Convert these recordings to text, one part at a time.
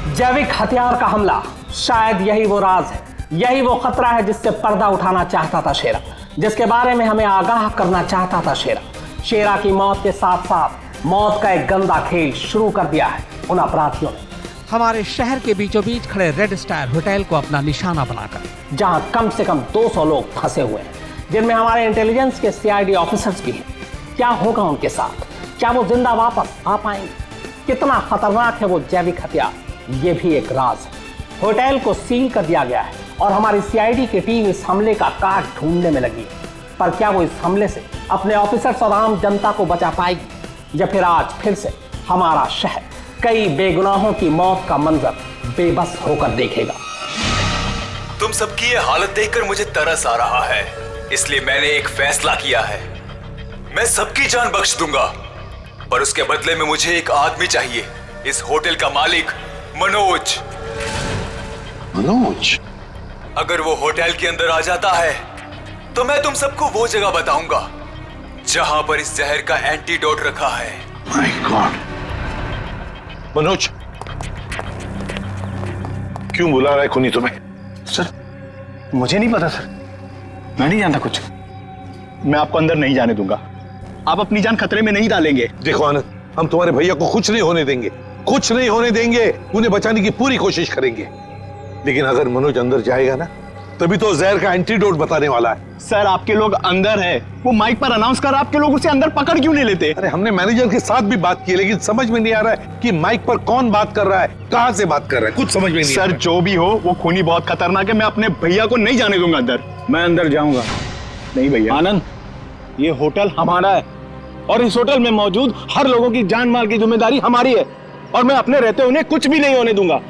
जैविक हथियार का हमला, शायद यही वो राज है, यही वो खतरा है जिससे पर्दा उठाना चाहता था शेरा, जिसके बारे में हमें आगाह करना चाहता था शेरा। शेरा की मौत के साथ साथ मौत का एक गंदा खेल शुरू कर दिया है उन अपराधियों ने। हमारे शहर के बीचों बीच खड़े रेड स्टार होटल को अपना निशाना बनाकर, जहां कम से कम 200 लोग फंसे हुए हैं, जिनमें हमारे इंटेलिजेंस के सीआईडी ऑफिसर्स भी हैं। क्या होगा उनके साथ? क्या वो जिंदा वापस आ पाएंगे? कितना खतरनाक है वो जैविक हथियार, ये भी एक राज है। होटल को सील कर दिया गया है और हमारी सीआईडी की टीम इस हमले का काट ढूंढने में लगी है। पर क्या वो इस हमले से अपने ऑफिसर्स और आम जनता को बचा पाएगी, या फिर आज फिर से हमारा शहर कई बेगुनाहों की मौत का मंजर बेबस होकर देखेगा? तुम सबकी ये हालत देखकर मुझे तरस आ रहा है, इसलिए मैंने एक फैसला किया है। मैं सबकी जान बख्श दूंगा, पर उसके बदले में मुझे एक आदमी चाहिए, इस होटल का मालिक मनोज। मनोज? अगर वो होटल के अंदर आ जाता है तो मैं तुम सबको वो जगह बताऊंगा जहां पर इस जहर का एंटीडोट रखा है। My God. मनोज, क्यों बुला रहा है खूनी तुम्हें? सर, मुझे नहीं पता सर, मैं नहीं जानता कुछ। मैं आपको अंदर नहीं जाने दूंगा। आप अपनी जान खतरे में नहीं डालेंगे। देखो आनंद, हम तुम्हारे भैया को कुछ नहीं होने देंगे, कुछ नहीं होने देंगे। उन्हें बचाने की पूरी कोशिश करेंगे, लेकिन अगर मनोज अंदर जाएगा ना, तभी तो जहर का एंटीडोट बताने वाला है। सर, आपके लोग अंदर है, वो माइक पर अनाउंस कर, आपके लोग उसे अंदर पकड़ क्यों नहीं लेते? अरे हमने मैनेजर के साथ भी बात की, लेकिन समझ में नहीं आ रहा है कि माइक पर कौन बात कर रहा है, कहां से बात कर रहा है, कुछ समझ में नहीं सर, जो भी हो, वो खूनी बहुत खतरनाक है। मैं अपने भैया को नहीं जाने दूंगा अंदर। मैं अंदर जाऊंगा नहीं भैया। आनंद, ये होटल हमारा है और इस होटल में मौजूद हर लोगों की जान माल की जिम्मेदारी हमारी है, और मैं अपने रहते उन्हें कुछ भी नहीं होने दूंगा।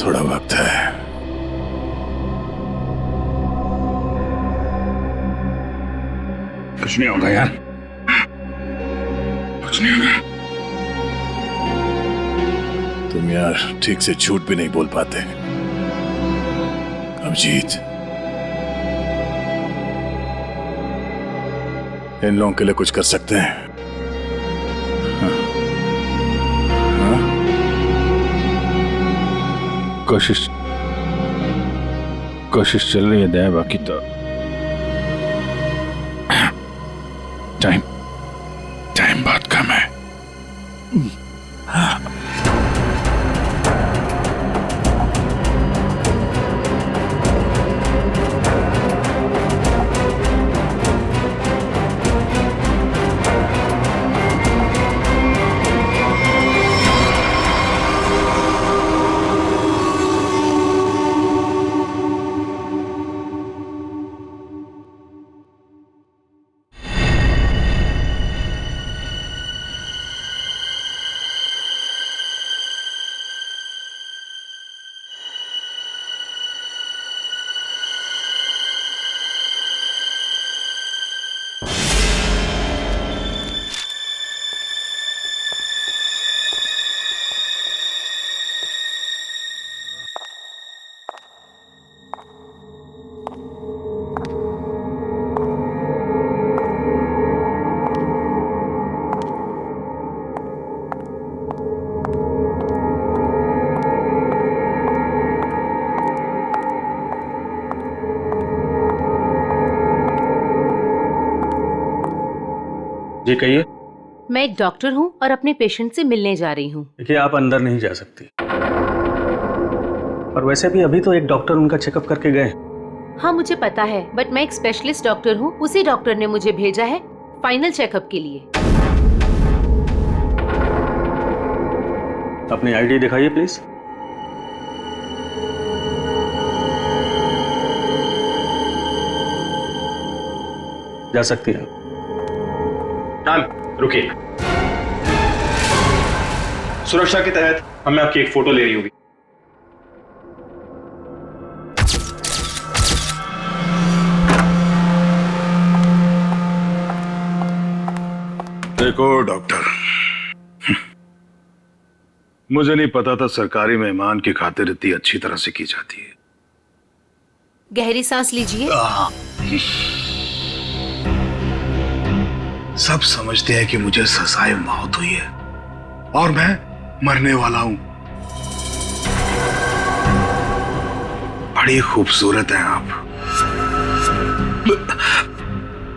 थोड़ा वक्त है। कुछ नहीं होगा यार, कुछ नहीं होगा। तुम यार ठीक से झूठ भी नहीं बोल पाते। अभिजीत, इन लोगों के लिए कुछ कर सकते हैं? कोशिश चल रही है दया, बाकी तो टाइम बहुत कम है। जी कहिए। मैं एक डॉक्टर हूँ और अपने पेशेंट से मिलने जा रही हूँ। देखिए आप अंदर नहीं जा सकती, और वैसे भी अभी तो एक डॉक्टर उनका चेकअप करके गए। हाँ मुझे पता है, बट मैं एक स्पेशलिस्ट डॉक्टर हूँ। उसी डॉक्टर ने मुझे भेजा है फाइनल चेकअप के लिए। अपनी आईडी दिखाइए प्लीज। जा सकती है। मैम रुकिए, सुरक्षा के तहत हमें आपकी एक फोटो लेनी होगी। देखो डॉक्टर, मुझे नहीं पता था सरकारी मेहमान की खातिर इतनी अच्छी तरह से की जाती है। गहरी सांस लीजिए। सब समझते हैं कि मुझे सजाए मौत हुई है और मैं मरने वाला हूं। बड़ी खूबसूरत हैं आप,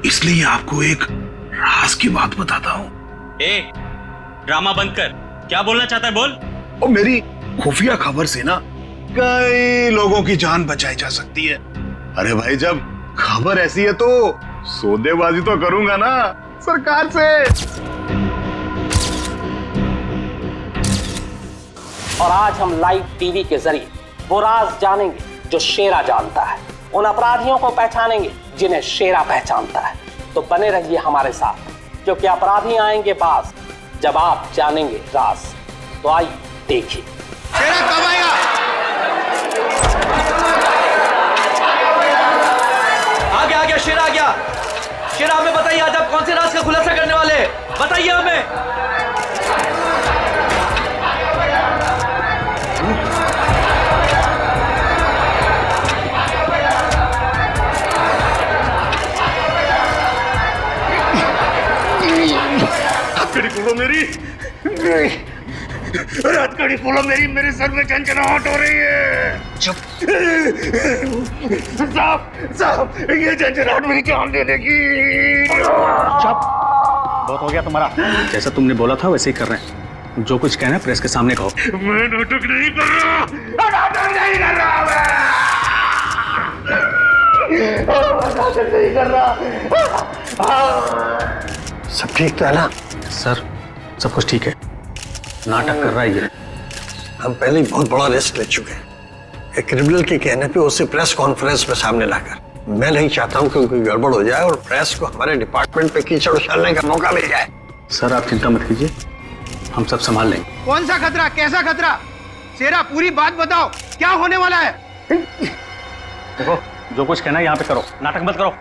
इसलिए आपको एक राज की बात बताता हूं। ड्रामा बंद कर, क्या बोलना चाहता है बोल। और मेरी खुफिया खबर से ना कई लोगों की जान बचाई जा सकती है। अरे भाई, जब खबर ऐसी है तो सौदेबाजी तो करूंगा ना सरकार से। और आज हम लाइव टीवी के जरिए वो राज जानेंगे जो शेरा जानता है, उन अपराधियों को पहचानेंगे जिन्हें शेरा पहचानता है। तो बने रहिए हमारे साथ, क्योंकि अपराधी आएंगे बाज जब आप जानेंगे राज। तो आइए देखिए। शेरा कब आएगा? आ गया शेरा आ गया। शेरा हमें बताइए, आज आप कौन से राज का खुलासा करने वाले हैं? बताइए हमें। हथकड़ी खोलो मेरी, मेरे सर में झंझनाहट हो रही है। चुप। साहब, ये झंझनाहट मेरी जान दे देगी। चुप, बहुत हो गया तुम्हारा। जैसा तुमने बोला था वैसे ही कर रहे हैं। जो कुछ कहना है प्रेस के सामने कहो। मैं नाटक नहीं कर रहा, नाटक नहीं कर रहा, नाटक नहीं कर रहा। सब ठीक तो है ना? सर सब कुछ ठीक है, नाटक कर रहा है ये। हम पहले ही बहुत बड़ा रिस्क ले चुके हैं। एक क्रिमिनल के कहने पे उसे प्रेस कॉन्फ्रेंस में सामने लाकर, मैं नहीं चाहता हूं कि कोई गड़बड़ हो जाए और प्रेस को हमारे डिपार्टमेंट पे कीचड़ उछालने का मौका मिल जाए। सर आप चिंता मत कीजिए, हम सब संभाल लेंगे। कौन सा खतरा, कैसा खतरा? शेरा पूरी बात बताओ, क्या होने वाला है? देखो, जो कुछ कहना है यहाँ पे करो, नाटक मत करो।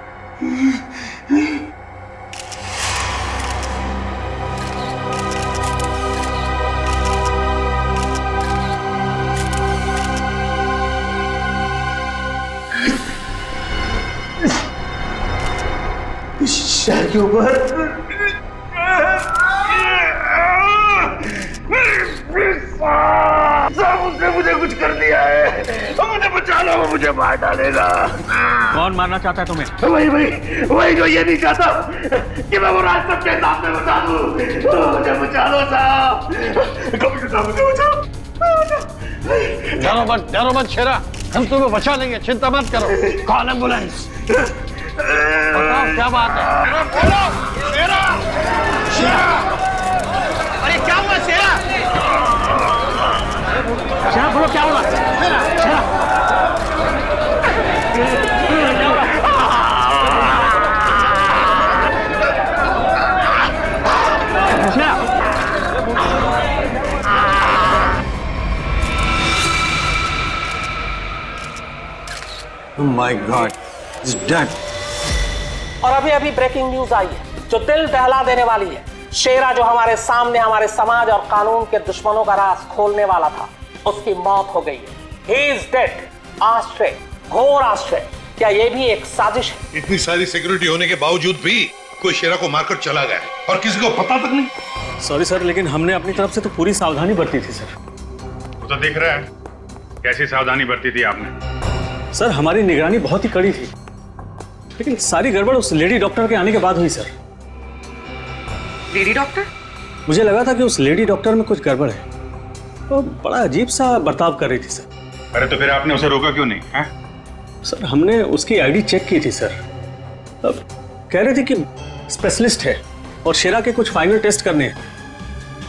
शहर के ऊपर उसने मुझे कुछ कर दिया है, मुझे बचा लो, वो मुझे मार डालेगा। कौन मारना चाहता है तुम्हें? वही जो ये नहीं चाहता कि मैं वो राज सबके सामने बता दूं। मुझे बचा लो साहब, मुझे बचाओ। डरो मत शेरा, हम तुम्हें बचा लेंगे, चिंता मत करो। Call ambulance. बताओ क्या बात है? बोलो शेरा। अरे क्या हुआ शेरा? शेरा बोलो क्या हुआ? शेरा Oh my God, he's dead. और अभी अभी ब्रेकिंग न्यूज आई है जो दिल दहला देने वाली है। शेरा जो हमारे सामने हमारे समाज और कानून के दुश्मनों का राज खोलने वाला था, उसकी मौत हो गई है। He is dead. आश्चर्य, घोर आश्चर्य। क्या ये भी एक साजिश है? इतनी सारी सिक्योरिटी होने के बावजूद भी कोई शेरा को मारकर चला गया और किसी को पता तक नहीं। सॉरी सर, लेकिन हमने अपनी तरफ से तो पूरी सावधानी बरती थी सर। वो तो दिख रहा है कैसी सावधानी बरती थी आपने। सर हमारी निगरानी बहुत ही कड़ी थी, लेकिन सारी गड़बड़ उस लेडी डॉक्टर के आने के बाद हुई सर। Lady doctor? मुझे लगा था कि उस लेडी डॉक्टर में कुछ गड़बड़ है, तो बड़ा अजीब सा बर्ताव कर रही थी सर। अरे तो फिर आपने उसे रोका क्यों नहीं है? सर हमने उसकी आईडी चेक की थी सर, अब कह रहे थे कि स्पेशलिस्ट है और शेरा के कुछ फाइनल टेस्ट करने हैं।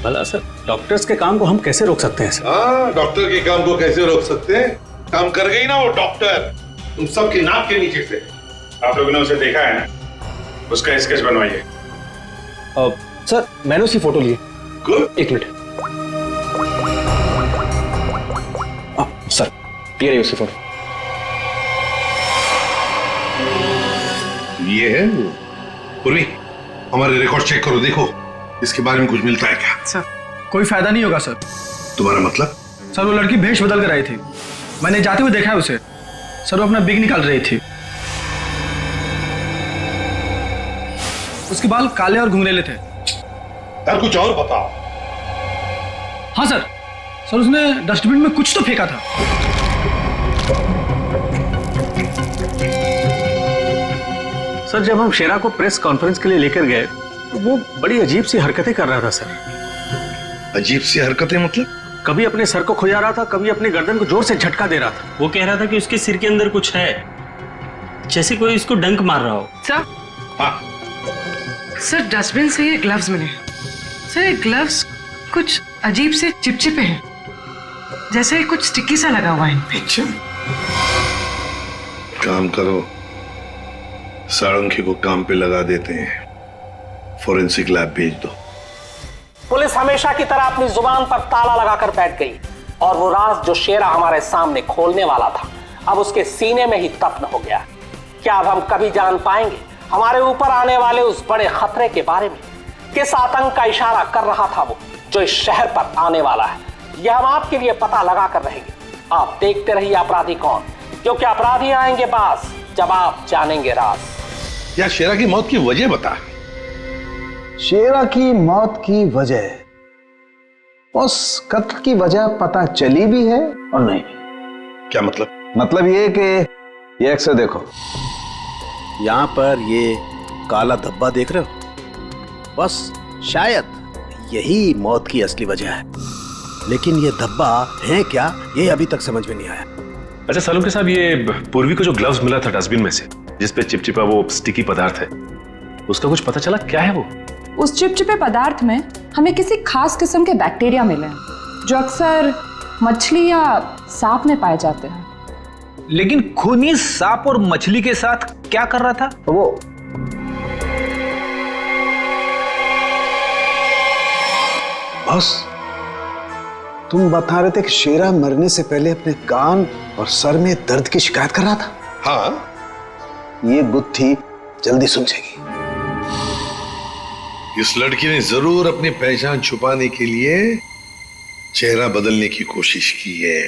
भला सर डॉक्टर्स के काम को हम कैसे रोक सकते हैं सर? हाँ, डॉक्टर के काम को कैसे रोक सकते हैं? काम कर गई ना वो डॉक्टर, तुम सबकी नाक के नीचे से। आप लोगों ने उसे देखा है ना, उसका स्केच बनवाइए। सर मैंने उसकी फोटो ली है। गुड। एक मिनट सर, ये रही उसकी फोटो। ये है पूर्वी, हमारे रिकॉर्ड चेक करो, देखो इसके बारे में कुछ मिलता है क्या? सर कोई फायदा नहीं होगा सर। तुम्हारा मतलब? सर वो लड़की भेष बदल कर आई थी, मैंने जाते हुए देखा है उसे। सर वो अपना बिग निकाल रही थी, उसके बाल काले और घुंघरेले थे। यार कुछ और बताओ। हाँ सर, सर उसने डस्टबिन में कुछ तो फेंका था। सर जब हम शेरा को प्रेस कॉन्फ्रेंस के लिए लेकर गए तो वो बड़ी अजीब सी हरकतें कर रहा था सर। अजीब सी हरकतें मतलब? कभी अपने सर को खुजा रहा था, कभी अपनी गर्दन को जोर से झटका दे रहा था। वो कह रहा था कि उसके सिर के अंदर कुछ है, जैसे कोई इसको डंक मार रहा हो। सर हाँ सर डस्टबिन से ये ग्लव्स मिले। सर ये ग्लव्स कुछ अजीब से चिपचिपे हैं, जैसे कुछ स्टिकी सा लगा हुआ है इन पे। काम करो, सारंगी को काम पे लगा देते हैं, फोरेंसिक लैब भेज दो। पुलिस हमेशा की तरह अपनी जुबान पर ताला लगाकर बैठ गई और वो राज जो शेरा हमारे सामने खोलने वाला था अब उसके सीने में ही दफन हो गया। क्या अब हम कभी जान पाएंगे हमारे ऊपर आने वाले उस बड़े खतरे के बारे में? किस आतंक का इशारा कर रहा था वो जो इस शहर पर आने वाला है? यह हम आपके लिए पता लगा कर रहेंगे। आप देखते रहिए अपराधी कौन, क्योंकि अपराधी आएंगे पास जब आप जानेंगे राज। यार शेरा की मौत की वजह बता। शेरा की मौत की वजह, उस कत्ल की वजह पता चली भी है और नहीं भी। क्या मतलब? मतलब ये कि ये अक्सर देखो, यहां पर ये काला धब्बा देख रहे हो, बस शायद यही मौत की असली वजह है, लेकिन ये धब्बा है क्या ये अभी तक समझ में नहीं आया। अच्छा सालुंके साहब, ये पूर्वी को जो ग्लव्स मिला था डस्टबिन में से, जिसपे चिपचिपा वो स्टिकी पदार्थ है, उसका कुछ पता चला क्या है वो? उस चिपचिपे पदार्थ में हमें किसी खास किस्म के बैक्टीरिया मिले हैं जो अक्सर मछली या सांप में पाए जाते हैं। लेकिन खूनी सांप और मछली के साथ क्या कर रहा था वो? बस तुम बता रहे थे कि शेरा मरने से पहले अपने कान और सर में दर्द की शिकायत कर रहा था। हाँ, ये गुत्थी जल्दी सुलझेगी। इस लड़की ने जरूर अपनी पहचान छुपाने के लिए चेहरा बदलने की कोशिश की है।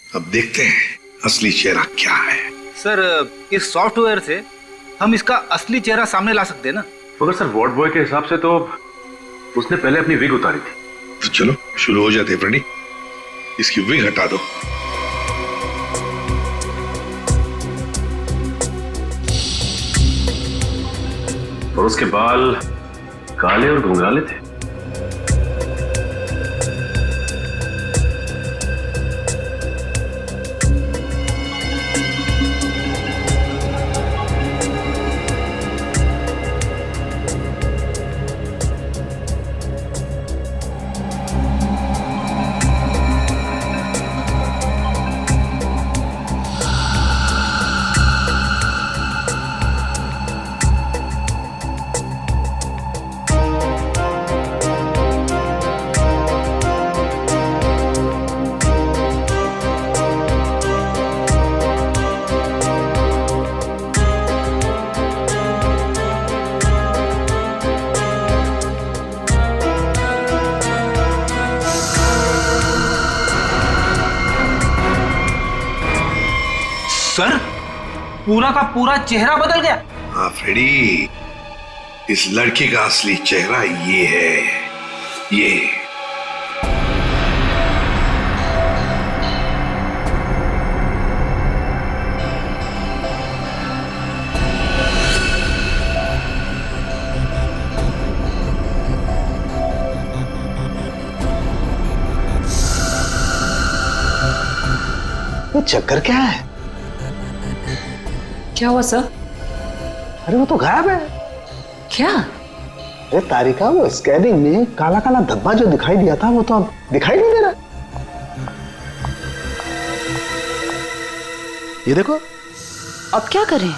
अब देखते हैं असली चेहरा क्या है। सर इस सॉफ्टवेयर से हम इसका असली चेहरा सामने ला सकते हैं ना? मगर सर वार्ड बॉय के हिसाब से तो उसने पहले अपनी विग उतारी थी। तो चलो शुरू हो जाते हैं फ्रेंडी, इसकी विग हटा दो। और उसके बाल काले और घुंघराले थे। सर पूरा का पूरा चेहरा बदल गया। हाँ फ्रेडी, इस लड़की का असली चेहरा ये है, ये। चक्कर क्या है? क्या हुआ सर? अरे वो तो गायब है। क्या? अरे तारिका, वो स्कैनिंग में काला काला धब्बा जो दिखाई दिया था वो तो अब दिखाई नहीं दे रहा। ये देखो। अब क्या करें?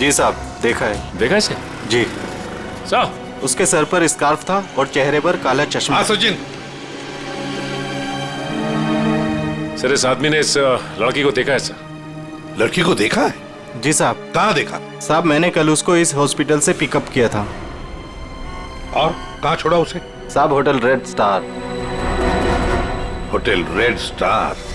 जी साहब, देखा है। देखा इसे? जी साहब, उसके सर पर स्कार्फ था और चेहरे पर काला चश्मा। हाँ सचिन। सर, इस आदमी ने इस लड़की को देखा है सर। लड़की को देखा है? जी साहब। कहाँ देखा? साहब, मैंने कल उसको इस हॉस्पिटल से पिकअप किया था। और कहाँ छोड़ा उसे? साहब, hotel red star. Hotel red star?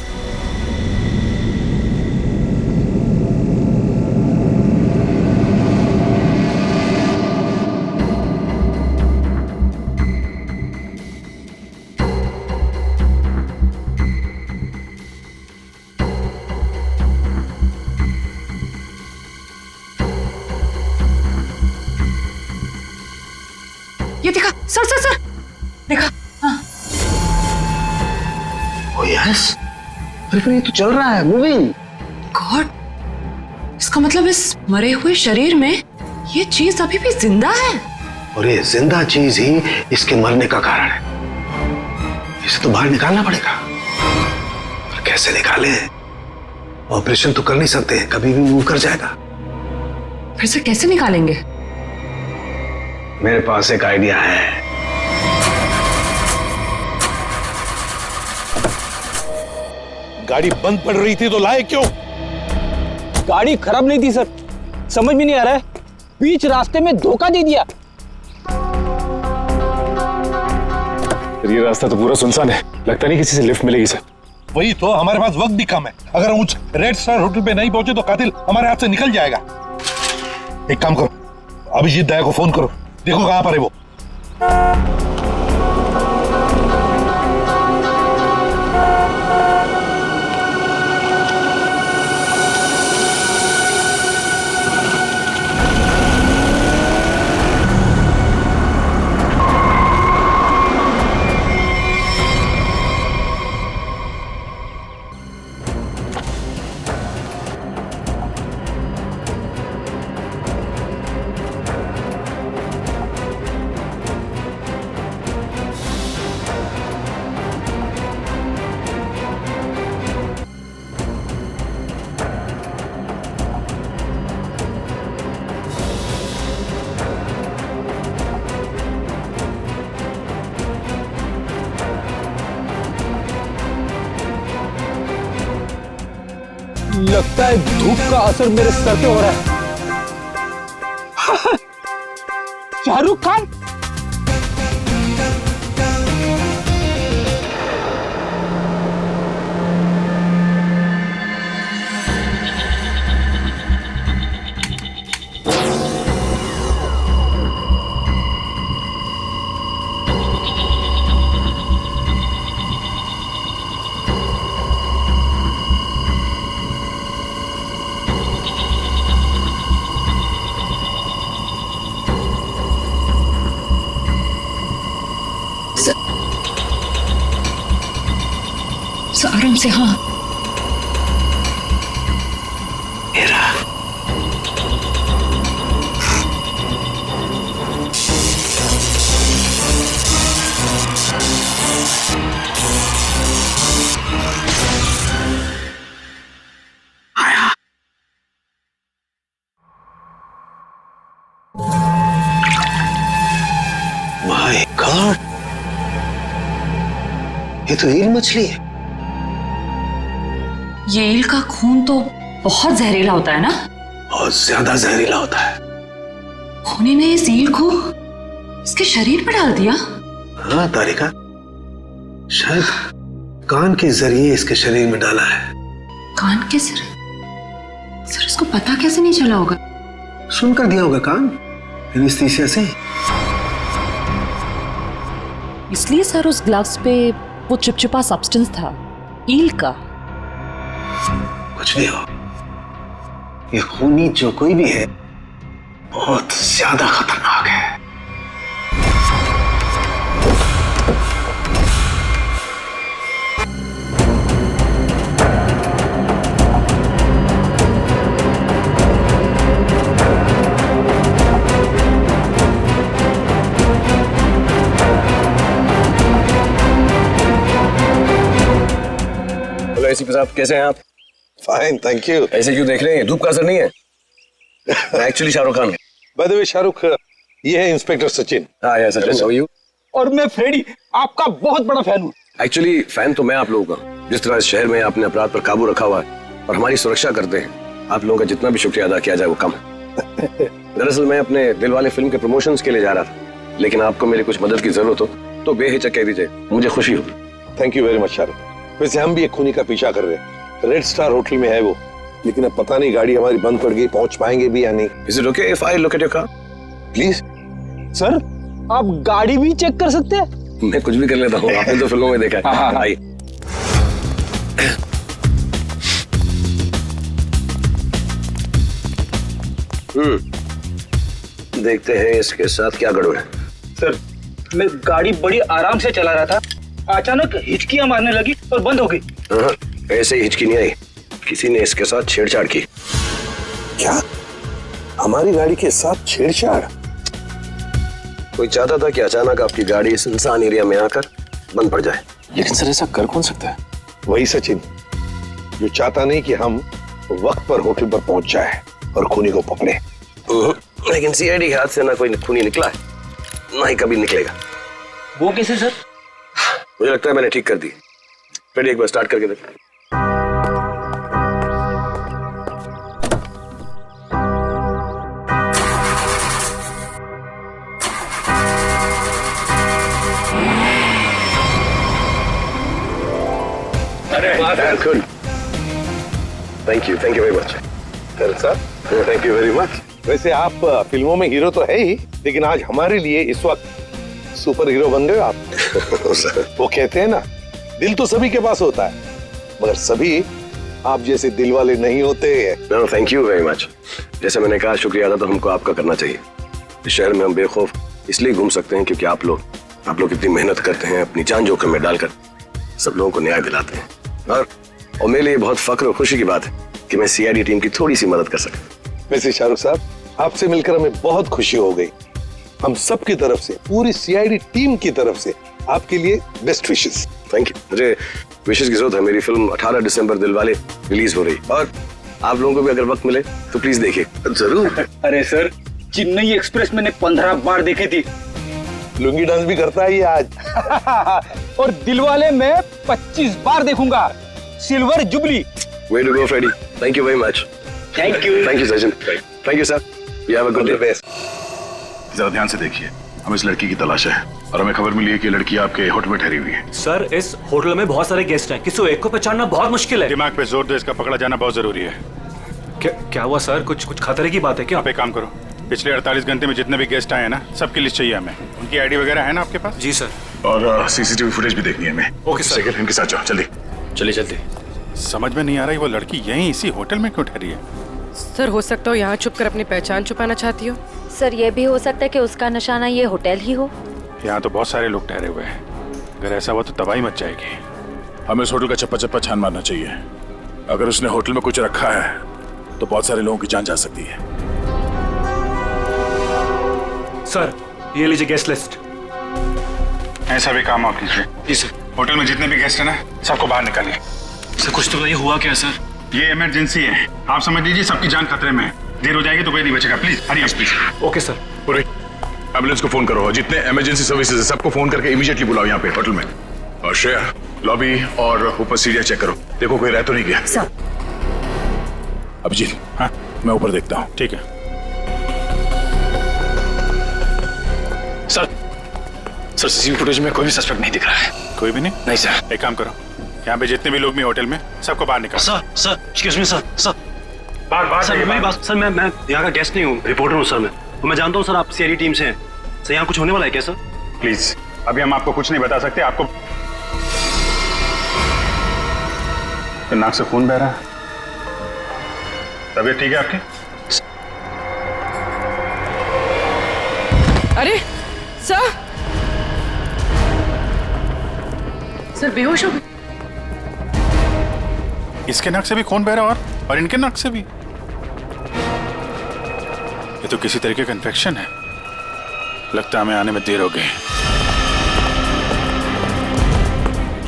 ये देखा सर सर सर, देखा? हाँ। ओ यस, अरे ये तो चल रहा है, मूविंग। गॉड, इसका मतलब इस मरे हुए शरीर में ये चीज अभी भी जिंदा है। और ये जिंदा चीज ही इसके मरने का कारण है। इसे तो बाहर निकालना पड़ेगा। पर कैसे निकाले? ऑपरेशन तो कर नहीं सकते, कभी भी मूव कर जाएगा। फिर से कैसे निकालेंगे? मेरे पास एक आइडिया है। गाड़ी बंद पड़ रही थी तो लाए क्यों? गाड़ी खराब नहीं थी सर, समझ में नहीं आ रहा है, बीच रास्ते में धोखा दे दिया। ये रास्ता तो पूरा सुनसान है, लगता नहीं किसी से लिफ्ट मिलेगी सर। वही तो, हमारे पास वक्त भी कम है। अगर हम उस रेड स्टार होटल पे नहीं पहुंचे तो कातिल हमारे हाथ से निकल जाएगा। एक काम करो, अभिजीत दया को फोन करो, देखो कहां पर है वो। लगता है धूप का असर मेरे सर पे हो रहा है। शाहरुख खान। आराम से। हाँ, माय गॉड, ये तो ईल मछली है। ये ईल का खून तो बहुत जहरीला होता है ना? बहुत ज्यादा जहरीला होता है। खूनी ने इस ईल को इसके शरीर पर डाल दिया। हाँ तारिका, शायद कान के जरिए इसके शरीर में डाला है। कान के सर इसको पता कैसे नहीं चला होगा? सुनकर दिया होगा कान, एनेस्थीसिया से। इसलिए सर उस ग्लव्स पे वो चिपचिपा सब्सटेंस था, ईल का। कुछ भी हो, ये खूनी जो कोई भी है बहुत ज्यादा खतरनाक है। एसीपी साहब कैसे हैं आप? Fine, thank you. ऐसे क्यों देख रहे हैं? धूप का असर नहीं है? Actually Shahrukh Khan. By the way Shahrukh, ये है इंस्पेक्टर सचिन। हाँ यार सचिन, हाउ आर यू? और मैं फ्रेडी आपका बहुत बड़ा फैन हूँ। एक्चुअली फैन तो मैं आप लोगों का, जिस तरह इस शहर में आपने अपराध पर काबू रखा हुआ है और हमारी सुरक्षा करते हैं, आप लोगों का जितना भी शुक्रिया अदा किया जाए वो कम है। दरअसल मैं अपने दिलवाले फिल्म के प्रमोशंस के लिए जा रहा था, लेकिन आपको मेरी कुछ मदद की जरूरत हो तो बेहिचक कह दीजिए, मुझे खुशी होगी। Thank you very much Shahrukh. वैसे हम भी एक खूनी का पीछा कर रहे हैं, रेड स्टार होटल में है वो, लेकिन अब पता नहीं गाड़ी हमारी बंद पड़ गई, पहुंच पाएंगे भी या नहीं। Is it okay if I look at your car? Please. Sir आप गाड़ी भी चेक कर सकते हैं? मैं कुछ भी कर लेता हूँ, आपने तो फिल्मों में देखा है। आइए। देखते हैं इसके साथ क्या गड़बड़ है। सर मैं गाड़ी बड़ी आराम से चला रहा था, अचानक हिचकियां मारने लगी और बंद हो गई। ऐसे ही हिचकी नहीं आई, किसी ने इसके साथ छेड़छाड़ की। क्या? हमारी गाड़ी के साथ छेड़छाड़? कोई चाहता था कि अचानक आपकी गाड़ी सुनसान एरिया में आकर बंद पड़ जाए। लेकिन सर ऐसा कर कौन सकता है? वही सचिन जो चाहता नहीं कि हम वक्त पर होटल पर पहुंच जाए और खूनी को पकड़े। लेकिन सीआईडी के हाथ से ना कोई खूनी निकला है, ना ही कभी निकलेगा। वो कैसे सर? मुझे लगता है मैंने ठीक कर दी। फिर एक बार स्टार्ट करके देख। Good, thank you very much. Thank you very much. वैसे आप फिल्मों में हीरो तो है ही, लेकिन आज हमारे लिए इस वक्त सुपर हीरो बन गए आप। वो कहते हैं ना, दिल तो सभी के पास होता है, मगर सभी आप जैसे दिल वाले नहीं होते। No thank you very much. जैसे मैंने कहा, शुक्रिया अदा तो हमको आपका करना चाहिए। इस शहर में हम बेखौफ इसलिए घूम सकते हैं क्योंकि आप लोग इतनी मेहनत करते हैं, अपनी जान जोखिम में डालकर सब लोगों को न्याय दिलाते हैं। और मेरे लिए बहुत फख्र और खुशी की बात है कि मैं सीआईडी टीम की थोड़ी सी मदद कर सका। वैसे शाहरुख साहब, आपसे मिलकर हमें बहुत खुशी हो गई। हम सब की तरफ से, पूरी सीआईडी टीम की तरफ से आपके लिए बेस्ट विशेस। Thank you. मुझे विशेस की जरूरत है। मेरी फिल्म 18 दिसंबर दिलवाले रिलीज हो रही, और आप लोगों को भी अगर वक्त मिले तो प्लीज देखिए। जरूर। अरे सर, चेन्नई एक्सप्रेस मैंने 15 बार देखी थी। लुंगी डांस भी करता है ये आज। और दिलवाले मैं 25 बार देखूंगा। Silver jubilee. Way to go Freddy. Thank you very much. Thank you Sachin. Thank you sir. You have a good day. जरा ध्यान से देखिए, हम इस लड़की की तलाश है और हमें खबर मिली है कि लड़की आपके होटल में ठहरी हुई है। सर इस होटल में बहुत सारे गेस्ट हैं, किसी एक को पहचानना बहुत मुश्किल है। दिमाग पे जोर दो, इसका पकड़ा जाना बहुत जरूरी है। क्या हुआ सर? कुछ खतरे की बात है क्या? आप एक काम करो, पिछले 48 घंटे में जितने भी गेस्ट आए हैं ना, सबकी लिस्ट चाहिए हमें। उनकी आईडी वगैरह है ना आपके पास? जी सर। और सीसीटीवी फुटेज भी देखनी है हमें। Okay sir. सेकंड इनके साथ जाओ, जल्दी। चलिए। समझ में नहीं आ रही वो लड़की यहीं इसी होटल में क्यों ठहरी है? सर हो सकता हो यहाँ छुप कर अपनी पहचान छुपाना चाहती हो। सर ये भी हो सकता है कि उसका निशाना ये होटल ही हो। यहाँ तो बहुत सारे लोग ठहरे हुए हैं, अगर ऐसा हुआ तो तबाही मच जाएगी। हमें इस होटल का चप्पा चप्पा छान मारना चाहिए। अगर उसने होटल में कुछ रखा है तो बहुत सारे लोगों की जान जा सकती है। सर ये लीजिए गेस्ट लिस्ट। ऐसा भी काम आप कीजिए। जी सर। होटल में जितने भी गेस्ट हैं ना, सबको बाहर निकालिए। सर कुछ तो बताइए, हुआ क्या सर? ये इमरजेंसी है, आप समझ लीजिए सबकी जान खतरे में है। देर हो जाएगी तो कोई नहीं बचेगा। Please Hari please. Okay sir. पूरे एम्बुलेंस को फोन करो, जितने इमरजेंसी सर्विसेज है सबको फोन करके इमीडिएटली बुलाओ यहाँ पे होटल में। और श्रेया, लॉबी और ऊपर सीढ़ियाँ चेक करो, देखो कोई रह तो नहीं गया। सर। अभिजीत, हाँ मैं ऊपर देखता हूँ। ठीक है सर। सीसीटीवी फुटेज में कोई भी सस्पेक्ट नहीं दिख रहा है। कोई भी नहीं? नहीं सर। एक काम करो, यहाँ पे जितने भी लोग भी होटल में, सबको बाहर निकालो। Sir excuse me sir. बाहर सर मेरी बात। सर मैं यहाँ का गेस्ट नहीं हूँ, रिपोर्टर हूँ सर। मैं जानता हूँ सर आप सीआईडी टीम से हैं सर। यहाँ कुछ होने वाला है क्या सर? प्लीज अभी हम आपको कुछ नहीं बता सकते। आपको नाक से खून बह रहा है। तबीयत ठीक है आपकी? अरे सर, सर बेहोश हो गए। इसके नाक से भी खून बह रहा और इनके नाक से भी। ये तो किसी तरीके का इन्फेक्शन है। लगता है हमें आने में देर हो गई।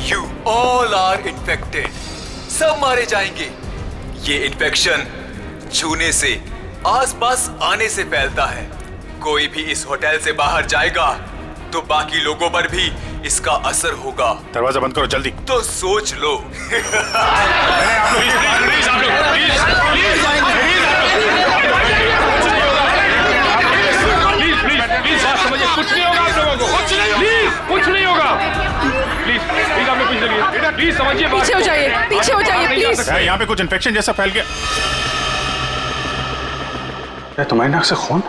You all are infected. सब मारे जाएंगे। ये इन्फेक्शन छूने से, आसपास आने से फैलता है। कोई भी इस होटल से बाहर जाएगा तो बाकी लोगों पर भी इसका असर होगा। दरवाजा बंद करो जल्दी। तो सोच लो। कुछ नहीं होगा आप लोगों को। कुछ नहीं होगा। प्लीज आप लोग कुछ नहीं। बेटा प्लीज समझिए। पीछे हो जाइए, पीछे हो जाइए प्लीज। यहाँ पे कुछ इन्फेक्शन जैसा फैल गया। तुम्हारी नाक से खून?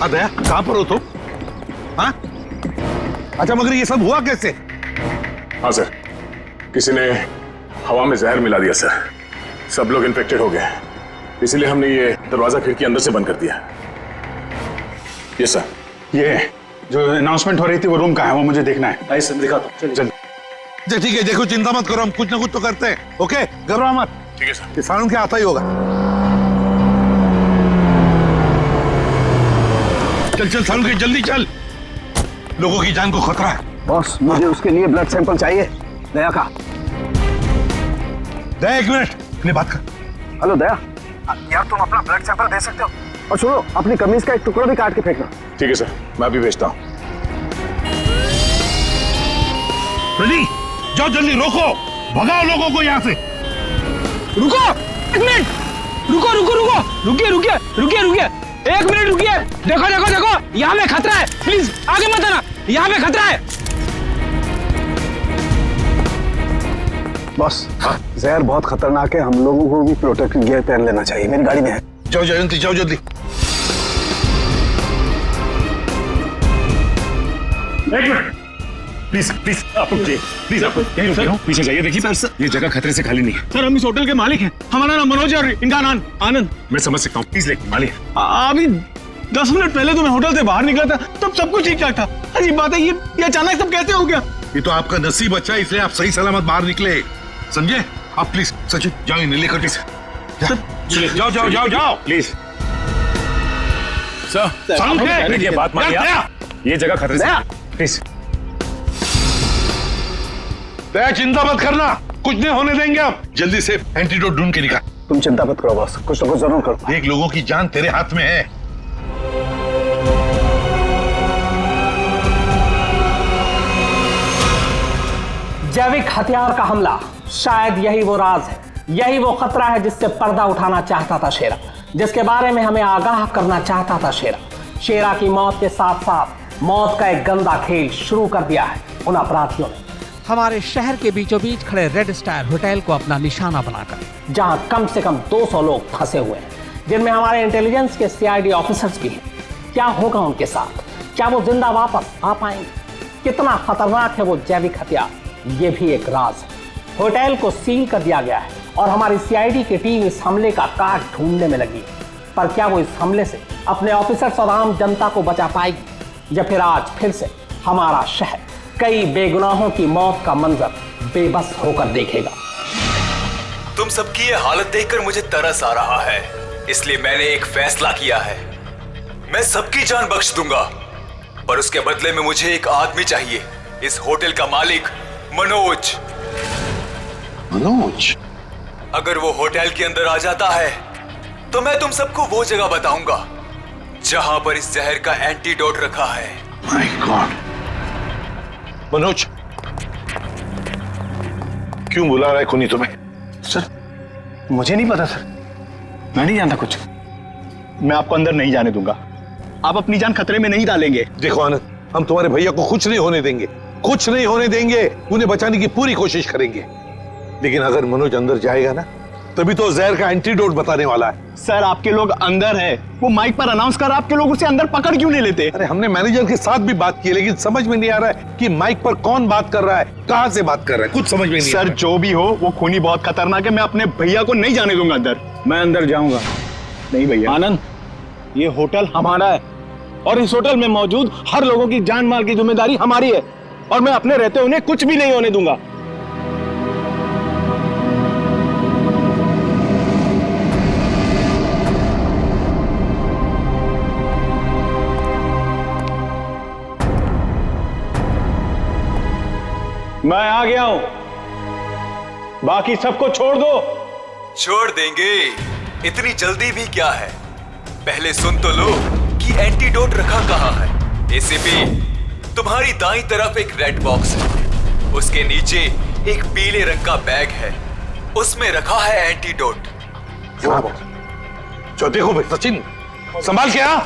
दया, कहां पर हो तुम? हाँ? अच्छा मगर ये सब हुआ कैसे? हाँ सर, किसी ने हवा में जहर मिला दिया सर। सब लोग इन्फेक्टेड हो गए, इसीलिए हमने ये दरवाजा खिड़की अंदर से बंद कर दिया। ये सर, ये जो अनाउंसमेंट हो रही थी वो रूम कहाँ है, वो मुझे देखना है। आई सर, दिखा दो। चलिए ठीक है, देखो चिंता मत करो, हम कुछ ना कुछ तो करते हैं। ओके, घबराओ मत। ठीक है सर। सारुण क्या आता ही होगा। चल चल सारुण के, जल्दी चल, लोगों की जान को खतरा है। बॉस, मुझे उसके लिए ब्लड सैंपल चाहिए, दया का। दया एक मिनट, अपनी बात कर। हेलो दया, यार तुम अपना ब्लड सैंपल दे सकते हो? और सुनो, अपनी कमीज का एक टुकड़ा भी काट के फेंकना। ठीक है सर, मैं अभी भेजता हूँ। रेडी, जाओ जल्दी, रोको, भगाओ लोगों को यहाँ से। रुको एक मिनट, रुको रुको रुको, रुकिए रुकिए रुकिए रुकिए, एक मिनट रुकिए। देखो देखो देखो, यहाँ पे खतरा है, प्लीज आगे मत आना, यहाँ पे खतरा है। बॉस, जहर बहुत खतरनाक है, हम लोगों को भी प्रोटेक्टिव गियर पहन लेना चाहिए। मेरी गाड़ी में है। जाओ जयंती, जाओ जल्दी। एक मिनट, प्लीज प्लीज आप रुकिए, प्लीज आप यहीं रुकिए, पीछे जाइए। देखिए सर, ये जगह खतरे से खाली नहीं है। सर, हम इस होटल के मालिक हैं, हमारा नाम मनोज है और इनका नाम आनंद। मैं समझ सकता हूँ, प्लीज लेकिन मालिक, अभी 10 मिनट पहले तो मैं होटल से बाहर निकला था, तब सब कुछ ठीक ठाक था। अजीब बात है, ये अचानक सब कैसे हो गया? ये तो आपका नसीब अच्छा है, इसलिए आप सही सलामत बाहर निकले, समझे? आप प्लीज सचिन जाओ, इन्हें लेकर के जाओ जाओ जाओ जाओ प्लीज। सर, ये बात मानिए, ये जगह खतरे से, प्लीज। दया, चिंता मत करना, कुछ नहीं होने देंगे। आप जल्दी से एंटीडोट ढूंढ के निकाल। तुम चिंता मत करो बॉस, कुछ ना कुछ जरूर करो। देख, लोगों की जान तेरे हाथ में है। जैविक हथियार का हमला, शायद यही वो राज है, यही वो खतरा है जिससे पर्दा उठाना चाहता था शेरा, जिसके बारे में हमें आगाह करना चाहता था शेरा। शेरा की मौत के साथ साथ मौत का एक गंदा खेल शुरू कर दिया है उन अपराधियों ने। हमारे शहर के बीचों बीच खड़े रेड स्टार होटल को अपना निशाना बनाकर, जहां कम से कम 200 लोग फंसे हुए हैं, जिनमें हमारे इंटेलिजेंस के सीआईडी ऑफिसर्स भी हैं। क्या होगा उनके साथ? क्या वो जिंदा वापस आ पाएंगे? कितना खतरनाक है वो जैविक हथियार, ये भी एक राज है। होटल को सील कर दिया गया है और हमारी सीआईडी की टीम इस हमले का काट ढूंढने में लगी है। पर क्या वो इस हमले से अपने ऑफिसर्स और आम जनता को बचा पाएगी, या फिर आज फिर से हमारा शहर कई बेगुनाहों की मौत का मंजर बेबस होकर देखेगा? तुम सबकी ये हालत देखकर मुझे तरस आ रहा है, इसलिए मैंने एक फैसला किया है। मैं सबकी जान बख्श दूंगा, पर उसके बदले में मुझे एक आदमी चाहिए, इस होटल का मालिक मनोज। मनोज? अगर वो होटल के अंदर आ जाता है तो मैं तुम सबको वो जगह बताऊंगा जहां पर इस जहर का एंटीडोट रखा है। My God. मनोज, क्यों बुला रहा है खूनी तुम्हें? सर, मुझे नहीं पता सर, मैं नहीं जानता कुछ। मैं आपको अंदर नहीं जाने दूंगा, आप अपनी जान खतरे में नहीं डालेंगे। देखो आनंद, हम तुम्हारे भैया को कुछ नहीं होने देंगे, कुछ नहीं होने देंगे। उन्हें बचाने की पूरी कोशिश करेंगे, लेकिन अगर मनोज अंदर जाएगा ना तभी तो जहर का एंटीडोट बताने वाला है। सर आपके लोग अंदर है, वो माइक पर अनाउंस कर, आपके लोग उसे अंदर पकड़ क्यों नहीं लेते? अरे हमने मैनेजर के साथ भी बात की, लेकिन समझ में नहीं आ रहा है कि माइक पर कौन बात कर रहा है, कहां से बात कर रहा है, कुछ समझ में नहीं सर जो भी हो, वो खूनी बहुत खतरनाक है, मैं अपने भैया को नहीं जाने दूंगा अंदर। मैं अंदर जाऊंगा नहीं भैया। आनंद, ये होटल हमारा है और इस होटल में मौजूद हर लोगों की जान माल की जिम्मेदारी हमारी है, और मैं अपने रहते उन्हें कुछ भी नहीं होने दूंगा। मैं आ गया हूं, बाकी सबको छोड़ दो। छोड़ देंगे, इतनी जल्दी भी क्या है? पहले सुन तो लो कि एंटीडोट रखा कहाँ है। एसीपी, तुम्हारी दाईं तरफ एक रेड बॉक्स है, उसके नीचे एक पीले रंग का बैग है, उसमें रखा है एंटीडोट। जो देखो भाई सचिन, संभाल के आ।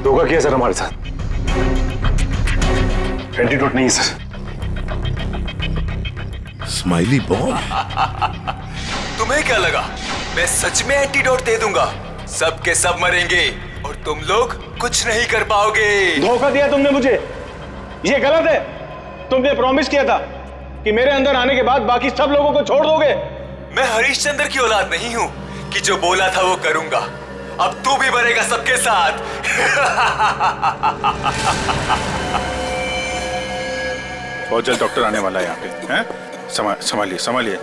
धोखा किया सर हमारे साथ। एंटीडोट नहीं है सर। स्माइली बॉय, तुम्हें क्या लगा मैं सच में एंटीडोट दे दूंगा? सब के सब मरेंगे और तुम लोग कुछ नहीं कर पाओगे। धोखा दिया तुमने मुझे, ये गलत है। तुमने प्रॉमिस किया था कि मेरे अंदर आने के बाद बाकी सब लोगों को छोड़ दोगे। मैं हरिश्चंद्र की औलाद नहीं हूं कि जो बोला था वो करूंगा। अब तू भी मरेगा सबके साथ। बहुत जल्द डॉक्टर आने वाला है यहाँ पे, हैं? संभालिए संभालिए।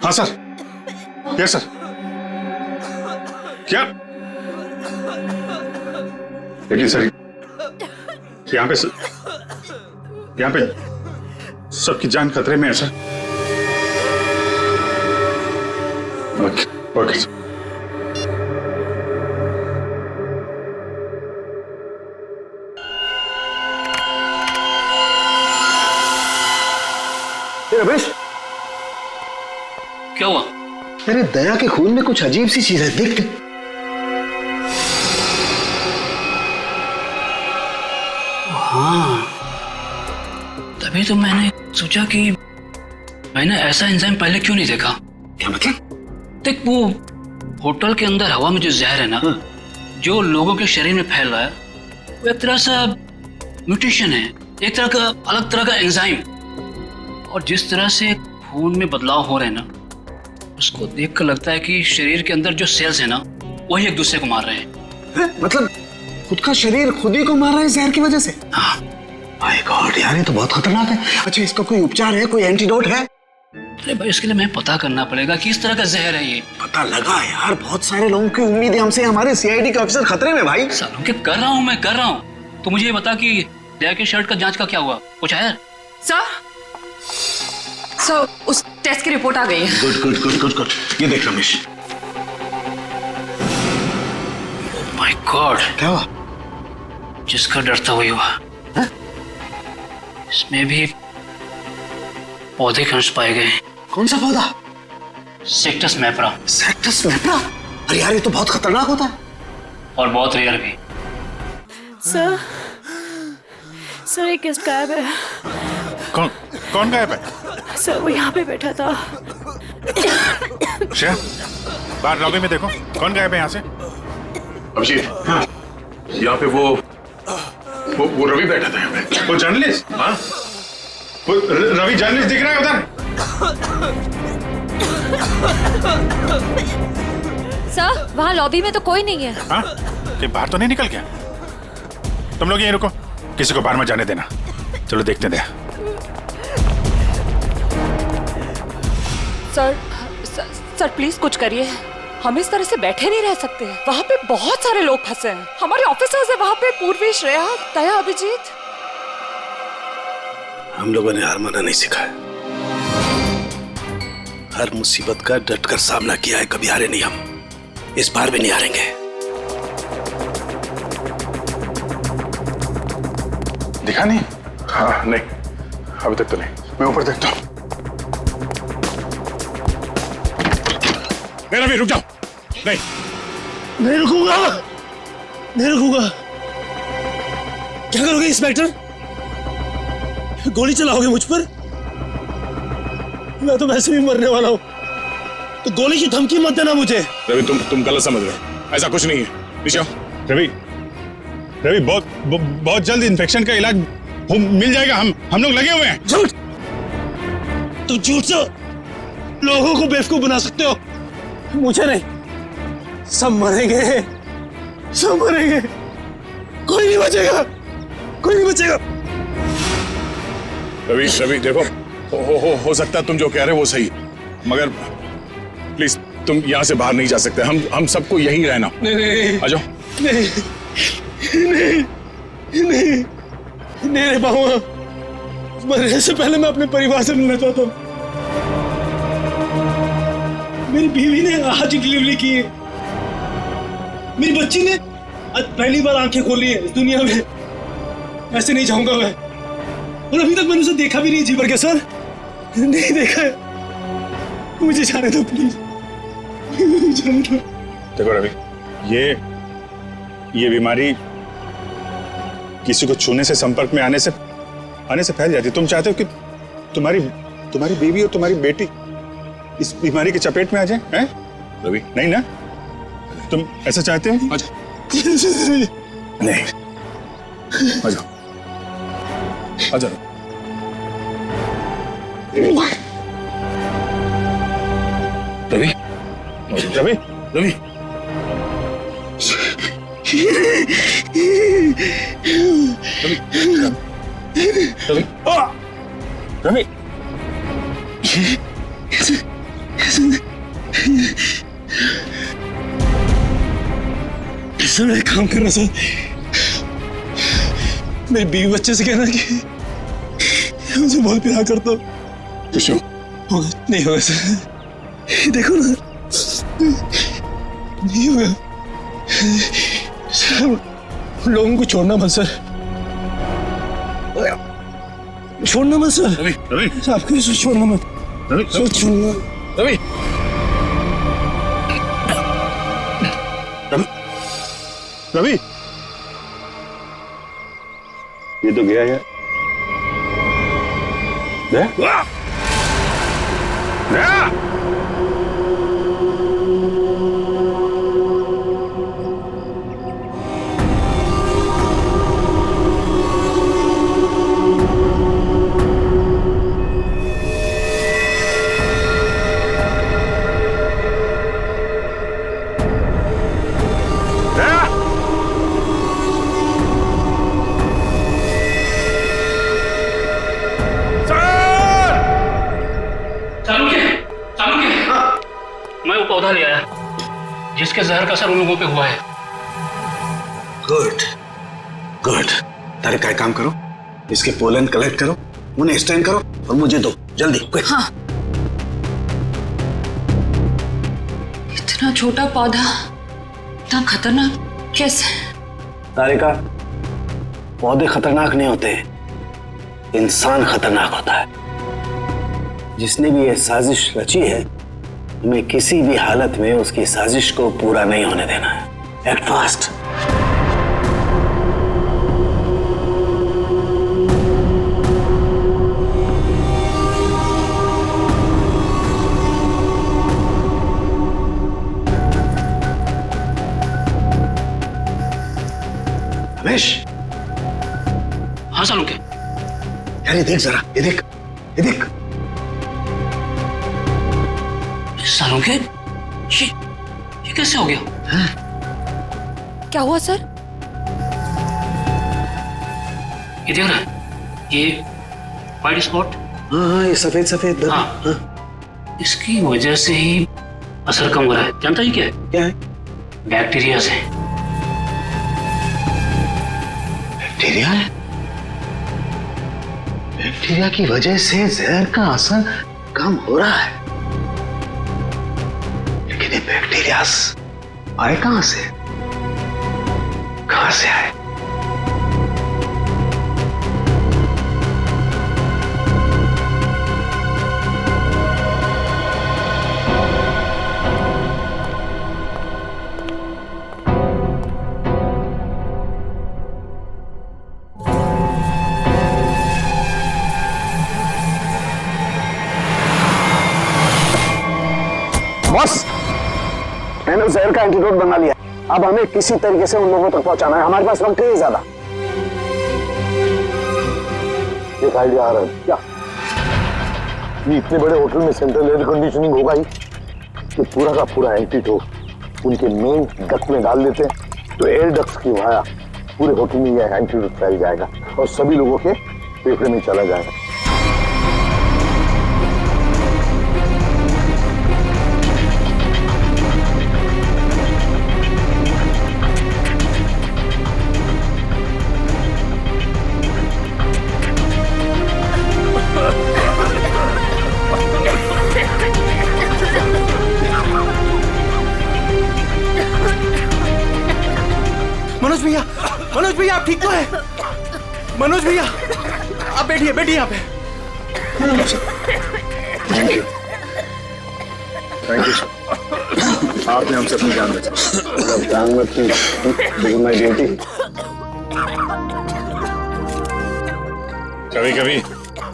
हाँ सर, यस सर। क्या? लेकिन सर यहाँ पे सबकी जान खतरे में है सर। Okay sir. रमेश, क्या हुआ? अरे दया के खून में कुछ अजीब सी चीज है, देख। हाँ, तभी तो मैंने सोचा कि मैंने ऐसा एंजाइम पहले क्यों नहीं देखा। क्या मतलब? देख, वो होटल के अंदर हवा में जो जहर है ना, जो लोगों के शरीर में फैल रहा है, वो एक तरह से म्यूटेशन है, एक तरह का अलग तरह का एंजाइम। और जिस तरह से खून में बदलाव हो रहे हैं ना, उसको देखकर लगता है कि शरीर के अंदर जो सेल्स है ना, वही एक दूसरे को मार रहे हैं। मतलब खुद का शरीर खुद ही को मार रहा है जहर की वजह से? हाँ। माय गॉड यार, ये तो बहुत खतरनाक है। अच्छा, इसका कोई उपचार है, कोई एंटीडोट है? अरे भाई, इसके लिए मैं पता करना पड़ेगा कि इस तरह का जहर है ये। पता लगा यार, बहुत सारे लोगों की उम्मीद है हमसे, हमारे सीआईडी के ऑफिसर खतरे में भाई। सालों के कर रहा हूँ मैं। तो मुझे ये बता कि दया के शर्ट का जांच का क्या हुआ, कुछ है? सर, उस टेस्ट की रिपोर्ट आ गई है। Good good good good good. ये देख रमेश। माय गॉड, क्या हुआ? जिसका डर था वही हुआ। इसमें भी पौधे के अंश पाए गए। कौन सा पौधा? सेक्टस मैप्रा। सेक्टस मैप्रा? अरे यार, ये तो बहुत खतरनाक होता है और बहुत रेयर भी। सर एक गेस्ट गायब है। कौन गायब है? सर वो यहाँ पे बैठा था। श्रेया, बाहर लॉबी में देखो, कौन गायब है यहाँ से? अभिजीत, हाँ, यहाँ पे वो रवि बैठा था यहाँ पे। वो जर्नलिस्ट? हाँ, वो रवि जर्नलिस्ट दिख रहा है उधर। सर, वहाँ लॉबी में तो कोई नहीं है। हाँ, कि बाहर तो नहीं निकल गया? तुम लोग यहीं रुको, किसी को बाहर मत जाने देना। चलो देखते हैं। सर प्लीज कुछ करिए, हम इस तरह से बैठे नहीं रह सकते। वहाँ पे बहुत सारे लोग फंसे हैं, हमारे ऑफिसर्स हैं वहाँ पे, पूर्वी, श्रेया, दया, अभिजीत। हम लोगों ने हार माना नहीं सीखा है। हर मुसीबत का डटकर सामना किया है, कभी हारे नहीं हम। इस बार भी नहीं हारेंगे। दिखा नहीं? हाँ नहीं, अभी तक तो नहीं। मैं ऊपर देखता हूँ। नहीं रवि रुक जाओ, नहीं नहीं रुकूंगा, नहीं रुकूंगा। क्या करोगे इंस्पेक्टर? गोली चलाओगे मुझ पर? मैं तो वैसे भी मरने वाला हूं, तो गोली की धमकी मत देना मुझे। रवि तुम गलत समझ रहे हो, ऐसा कुछ नहीं है। नीचे आओ। रवि बहुत जल्द इन्फेक्शन का इलाज मिल जाएगा, हम लोग लगे हुए हैं। झूठ, तुम झूठ से लोगों को बेवकूफ बना सकते हो, मुझे नहीं। सब मरेंगे, सब मरेंगे, कोई नहीं बचेगा, कोई नहीं बचेगा। रवि देखो, हो सकता है तुम जो कह रहे हो वो सही, मगर प्लीज तुम यहाँ से बाहर नहीं जा सकते। हम सबको यहीं रहना। नहीं, आ जाओ। नहीं, नहीं, नहीं, नहीं रह पाऊंगा। मरने से पहले मैं अपने परिवार से मिलना चाहता हूँ। मेरी बीवी ने आज डिलीवरी की है, मेरी बच्ची ने आज पहली बार आंखें खोली है इस दुनिया में। ऐसे नहीं जाऊंगा मैं, और अभी तक मैंने उसे देखा भी नहीं जी भर के। सर नहीं देखा है, मुझे जाने दो प्लीज, जाने दो। देखो रवि, ये बीमारी किसी को छूने से, संपर्क में आने से फैल जाती है। तुम चाहते हो कि तुम्हारी बीवी और तुम्हारी बेटी इस बीमारी के चपेट में आ जाए? हैं रवि? नहीं ना, तुम ऐसा चाहते हो? आ जाओ। नहीं, आ जाओ, आ जाओ। रवि, रवि, रवि, रवि, रवि, सर एक काम करना सर, मेरी बीवी बच्चे से कहना कि मुझे बहुत प्यार करता हूँ। नहीं होगा सर, देखो ना, नहीं होगा सर। लोगों को छोड़ना मत सर, छोड़ना मत सर। रवि, रवि, आपको छोड़ना मत। रवि, छोड़ना। रवि, रवि, ये तो गया यार। गया? मैं वो पौधा ले आया जिसके जहर का असर उन लोगों पे हुआ है। Good, good. तारे का काम करो, इसके पोलन कलेक्ट करो, उन्हें स्टैंड करो और मुझे दो जल्दी। हाँ। इतना छोटा पौधा इतना खतरनाक कैसे? तारिका, पौधे खतरनाक नहीं होते, इंसान खतरनाक होता है। जिसने भी ये साजिश रची है, हमें किसी भी हालत में उसकी साजिश को पूरा नहीं होने देना है। Act fast. रमेश। हाँ सालुंके। यार ये देख जरा, ये देख, ये देख। सालुंके, ये कैसे हो गया? क्या हुआ सर? ये देख रहा है, ये वाइट स्पॉट। हाँ, ये सफेद सफेद। हाँ, इसकी वजह से ही असर कम हो रहा है। जानता ही क्या है? क्या है? बैक्टीरिया से। बैक्टीरिया है? बैक्टीरिया की वजह से जहर का असर कम हो रहा है, लेकिन ये बैक्टीरिया आए कहां से? कहां से आए? बॉस, मैंने उस जहर का एंटीडोट बना लिया। अब हमें किसी तरीके से उन लोगों तक पहुंचाना है। हमारे पास वक्त नहीं है ज्यादा। एक आइडिया आ रहा है। क्या? ये इतने बड़े होटल में सेंट्रल एयर कंडीशनिंग होगा ही कि पूरा का पूरा एंटीडोट उनके मेन डक्ट में डाल देते हैं, तो एयर डक्ट की वाया पूरे होटल में यह एंटीडोट फैल जाएगा और सभी लोगों के फेफड़े में चला जाएगा। मनोज भैया आप ठीक तो है? मनोज भैया आप बैठिए बैठिए यहाँ पे। थैंक यू सर, आपने हमसे अपनी जान बचाई। जान बची, माय ड्यूटी। कभी कभी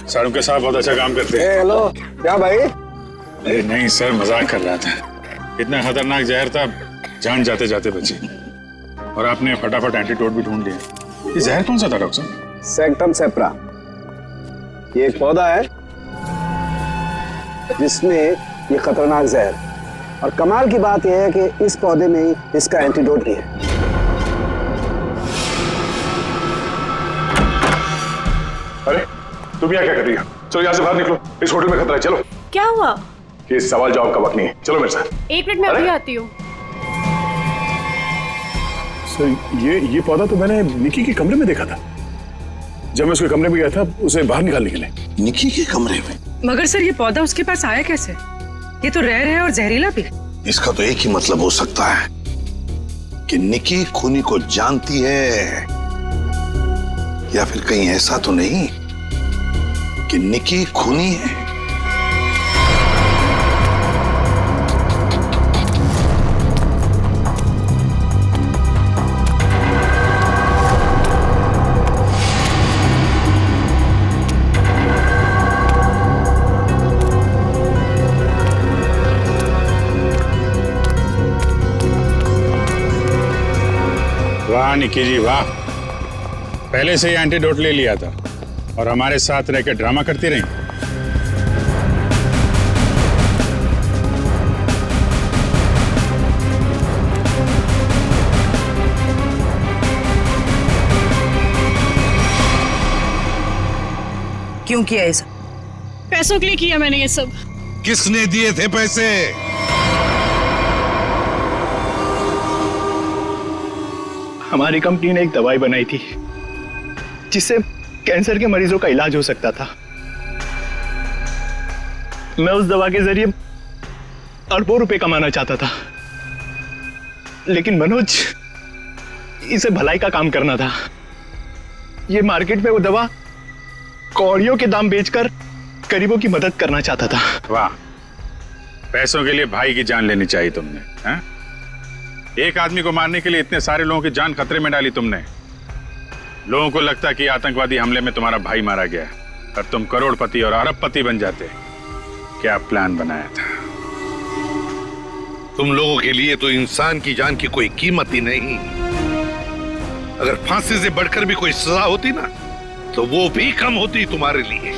सारू के साथ बहुत अच्छा काम करते हैं। हेलो, क्या भाई? अरे नहीं सर, मजाक कर रहा था। इतना खतरनाक जहर था, जान जाते जाते बची। और आपने फटाफट एंटीडोट भी ढूंढ लिया। ये जहर कौन सा था डॉक्टर साहब? सेक्टम सेप्रा। ये एक पौधा है जिसमें ये खतरनाक जहर, और कमाल की बात यह है कि इस पौधे में ही इसका एंटीडोट भी है। अरे तुम यहाँ क्या कर रही हो? चलो यहाँ से बाहर निकलो, इस होटल में खतरा है। चलो। क्या हुआ? ये सवाल जवाब का वक्त नहीं है, चलो मेरे साथ। एक मिनट में अभी आती हूँ। ये पौधा तो मैंने निकी के कमरे में देखा था। जब मैं उसके कमरे में गया था उसे बाहर निकालने के लिए। निकी के कमरे में? मगर सर ये पौधा उसके पास आया कैसे? ये तो रेयर है और जहरीला भी। इसका तो एक ही मतलब हो सकता है कि निकी खूनी को जानती है, या फिर कहीं ऐसा तो नहीं कि निकी खूनी है। वाह निकी जी वाह, पहले से ही एंटीडोट ले लिया था और हमारे साथ रहकर ड्रामा करती रही। क्यों किया ये सब? पैसों के लिए किया मैंने ये सब। किसने दिए थे पैसे? हमारी कंपनी ने एक दवाई बनाई थी जिससे कैंसर के मरीजों का इलाज हो सकता था। मैं उस दवा के जरिए अरबों रुपए कमाना चाहता था, लेकिन मनोज, इसे भलाई का काम करना था। ये मार्केट में वो दवा कौड़ियों के दाम बेचकर गरीबों की मदद करना चाहता था। वाह, पैसों के लिए भाई की जान लेनी चाहिए तुमने, हैं? एक आदमी को मारने के लिए इतने सारे लोगों की जान खतरे में डाली तुमने। लोगों को लगता कि आतंकवादी हमले में तुम्हारा भाई मारा गया और तुम करोड़पति और अरबपति बन जाते। क्या प्लान बनाया था? तुम लोगों के लिए तो इंसान की जान की कोई कीमत ही नहीं। अगर फांसी से बढ़कर भी कोई सजा होती ना, तो वो भी कम होती तुम्हारे लिए।